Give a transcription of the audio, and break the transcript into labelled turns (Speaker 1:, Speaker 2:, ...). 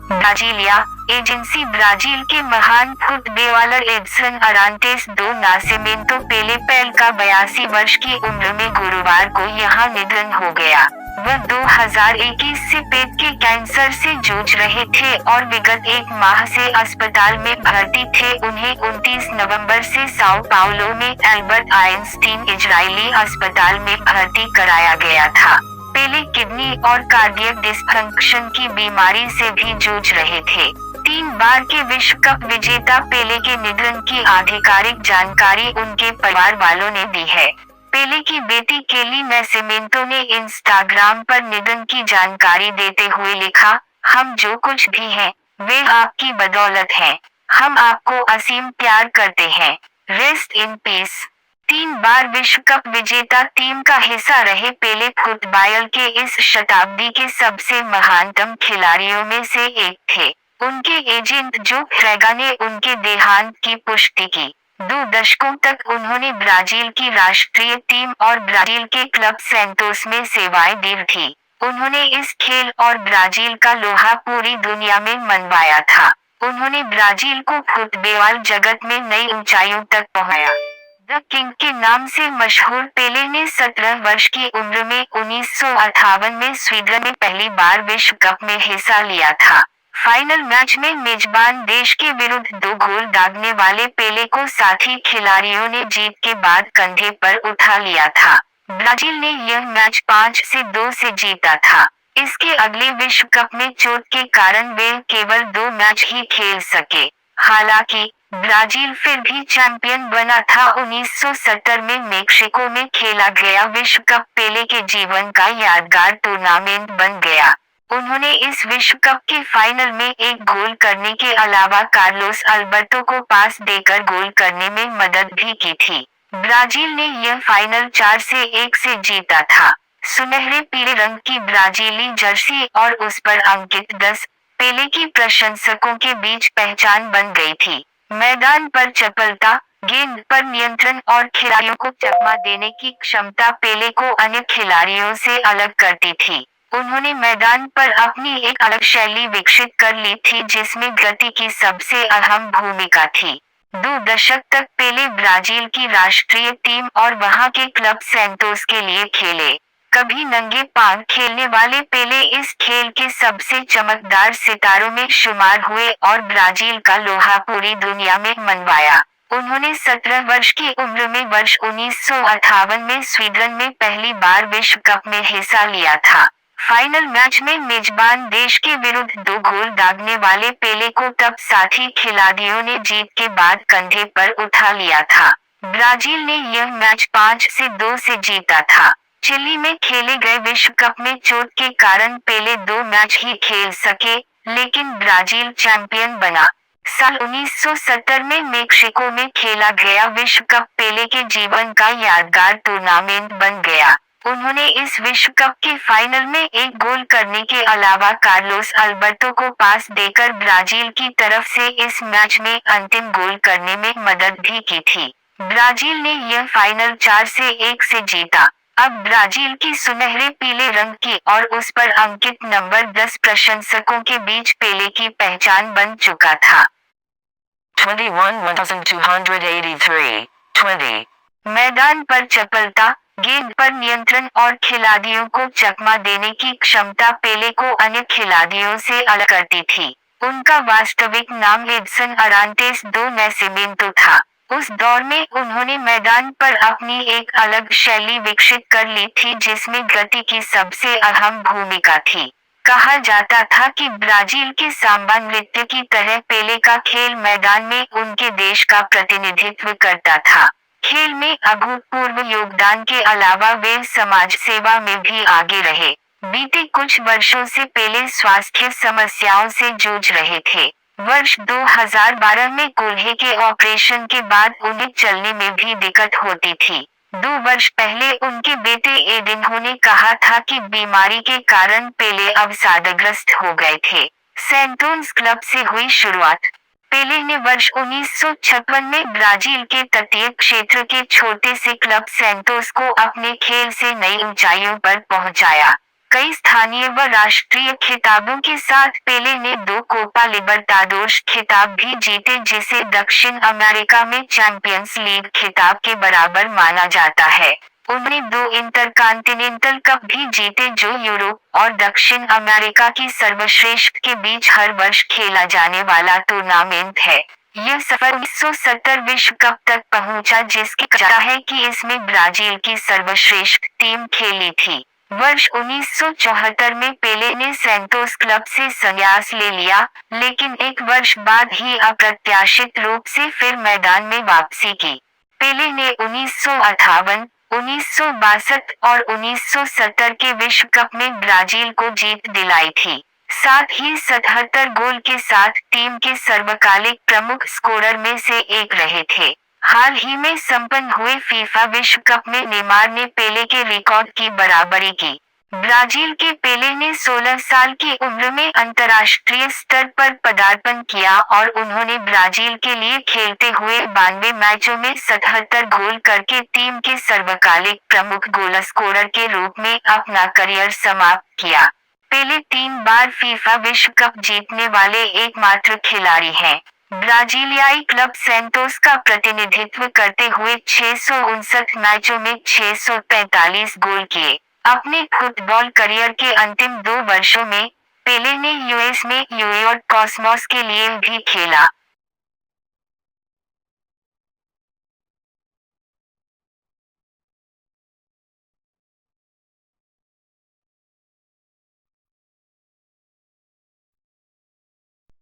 Speaker 1: Brasilia agency Brazil के महान footballer Edson Arantes दो नासिमेंतो पेले पेल का 82 वर्ष की उम्र में गुरुवार को यहां निधन हो गया। वह 2021 से पेट के कैंसर से जूझ रहे थे और विगत एक माह से अस्पताल में भर्ती थे। उन्हें 29 नवंबर से साओ पाउलो में एल्बर्ट आइंस्टीन इजरायली अस्पताल में भर्ती कराया गया था। पेले किडनी और कार्डियक डिसफंक्शन की बीमारी से भी जूझ रहे थे। 3 बार के विश्व कप विजेता पेले के निधन की आधिकारिक जानकारी उनके परिवार वालों ने दी है। पेले की बेटी केली नैसिमेंतो ने इंस्टाग्राम पर निधन की जानकारी देते हुए लिखा, हम जो कुछ भी हैं, वे आपकी बदौलत हैं। हम आपको असीम प्यार करते हैं। Rest in peace. 3 बार विश्व कप विजेता टीम का हिस्सा रहे पेले फुटबॉल के इस शताब्दी के सबसे महानतम खिलाड़ियों में से एक थे। उनके एजेंट जो फ्रेगा ने उनके देहांत की पुष्टि की। 2 दशकों तक उन्होंने ब्राजील की राष्ट्रीय टीम और ब्राजील के क्लब सैंटोस में सेवाएं दी थी। उन्होंने इस खेल और ब्राजील का लोहा पूरी दुनिया में मनवाया था। उन्होंने ब्राजील को फुटबॉल जगत में नई ऊंचाइयों तक पहुंचाया। द किंग के नाम से मशहूर पेले ने 17 वर्ष की उम्र में 1958 में स्वीडन में पहली बार विश्व कप में हिस्सा लिया था। फाइनल मैच में मेजबान देश के विरुद्ध 2 गोल दागने वाले पेले को साथी खिलाड़ियों ने जीत के बाद कंधे पर उठा लिया था। ब्राजील ने यह मैच 5-2 से जीता था। इसके अगले विश्व कप में चोट के कारण वे केवल 2 मैच ही खेल सके। हालांकि ब्राजील फिर भी चैंपियन बना था। 1970 में मेक्सिको में खेला गया विश्व कप पेले के जीवन का यादगार टूर्नामेंट बन गया। उन्होंने इस विश्व कप के फाइनल में एक गोल करने के अलावा कार्लोस अल्बर्टो को पास देकर गोल करने में मदद भी की थी। ब्राजील ने यह फाइनल 4-1 से जीता था। सुनहरे पीले रंग की ब्राजीली जर्सी और उस पर अंकित 10 पेले की प्रशंसकों के बीच पहचान बन गई थी। मैदान पर चपलता, गेंद पर नियंत्रण और खिलाड़ियों को चकमा देने की क्षमता पेले को अन्य खिलाड़ियों से अलग करती थी। उन्होंने मैदान पर अपनी एक अलग शैली विकसित कर ली थी जिसमें गति की सबसे अहम भूमिका थी। 2 दशक तक पेले ब्राजील की राष्ट्रीय टीम और वहां के क्लब सैंटोस के लिए खेले। कभी नंगे पांव खेलने वाले पेले इस खेल के सबसे चमकदार सितारों में शुमार हुए और ब्राजील का लोहा पूरी दुनिया में मनवाया। उन्होंने 17 वर्ष की उम्र में वर्ष 1958 में स्वीडन में पहली बार विश्व कप में हिस्सा लिया था। फाइनल मैच में मेजबान देश के विरुद्ध 2 गोल दागने वाले पेले को तब साथी खिलाड़ियों ने जीत के बाद कंधे पर उठा लिया था। ब्राजील ने यह मैच 5-2 से जीता था। चिली में खेले गए विश्व कप में चोट के कारण पेले 2 मैच ही खेल सके, लेकिन ब्राजील चैंपियन बना। साल 1970 में मेक्सिको में खेला गया विश्व कप पेले के जीवन का यादगार टूर्नामेंट बन गया। उन्होंने इस विश्व कप के फाइनल में एक गोल करने के अलावा कार्लोस अल्बर्टो को पास देकर ब्राजील की तरफ से इस मैच में अंतिम गोल करने में मदद भी की थी। ब्राजील ने यह फाइनल 4-1 से जीता। अब ब्राजील की सुनहरे पीले रंग की और उस पर अंकित नंबर 10 प्रशंसकों के बीच पेले की पहचान बन चुका था।
Speaker 2: 21,283, 20.
Speaker 1: मैदान पर चपलता, गेंद पर नियंत्रण और खिलाड़ियों को चकमा देने की क्षमता पेले को अन्य खिलाड़ियों से अलग करती थी। उनका वास्तविक नाम एडसन अरांतेस दो नैसिमेंतो था। उस दौर में उन्होंने मैदान पर अपनी एक अलग शैली विकसित कर ली थी जिसमें गति की सबसे अहम भूमिका थी। कहा जाता था कि ब्राजील के सांबा नृत्य की तरह पेले का खेल मैदान में उनके देश का प्रतिनिधित्व करता था। खेल में अभूतपूर्व योगदान के अलावा वे समाज सेवा में भी आगे रहे। बीते कुछ वर्षों से पेले स्वास्थ्य समस्याओं से जूझ रहे थे। वर्ष 2012 में कूल्हे के ऑपरेशन के बाद उन्हें चलने में भी दिक्कत होती थी। 2 वर्ष पहले उनके बेटे एडिन्हो ने कहा था कि बीमारी के कारण पेले अवसादग्रस्त हो गए थे। सैंटोस क्लब से हुई शुरुआत। पेले ने वर्ष 1956 में ब्राजील के तटीय क्षेत्र के छोटे से क्लब सैंटोस को अपने खेल से नई ऊंचाइयों पर पहुंचाया। कई स्थानीय व राष्ट्रीय खिताबों के साथ पेले ने 2 कोपा लिबर्टाडोर्स खिताब भी जीते, जिसे दक्षिण अमेरिका में चैंपियंस लीग खिताब के बराबर माना जाता है। उन्होंने 2 इंटरकॉन्टिनेंटल कप भी जीते, जो यूरोप और दक्षिण अमेरिका की सर्वश्रेष्ठ के बीच हर वर्ष खेला जाने वाला टूर्नामेंट है। यह सफर 1970 विश्व कप तक पहुंचा, जिसकी वजह है कि इसमें ब्राजील की सर्वश्रेष्ठ टीम खेली थी। वर्ष 1974 में पेले ने सैंटोस क्लब से संन्यास ले लिया, लेकिन एक वर्ष बाद ही अप्रत्याशित रूप से फिर मैदान में वापसी की। पेले ने 1958, 1962 और 1970 के विश्व कप में ब्राजील को जीत दिलाई थी। साथ ही 77 गोल के साथ टीम के सर्वकालिक प्रमुख स्कोरर में से एक रहे थे। हाल ही में संपन्न हुए फीफा विश्व कप में नेमार ने पेले के रिकॉर्ड की बराबरी की। ब्राजील के पेले ने 16 साल की उम्र में अंतर्राष्ट्रीय स्तर पर पदार्पण किया और उन्होंने ब्राजील के लिए खेलते हुए 92 मैचों में 77 गोल करके टीम के सर्वकालिक प्रमुख गोल स्कोरर के रूप में अपना करियर समाप्त किया। पेले 3 बार फीफा विश्व कप जीतने वाले एकमात्र खिलाड़ी हैं। ब्राजीलियाई क्लब सैंटोस का प्रतिनिधित्व करते हुए 659 मैचों में 645 गोल किए। अपने फुटबॉल करियर के अंतिम 2 वर्षों में पेले ने यूएस में न्यूयॉर्क कॉस्मोस के लिए भी खेला।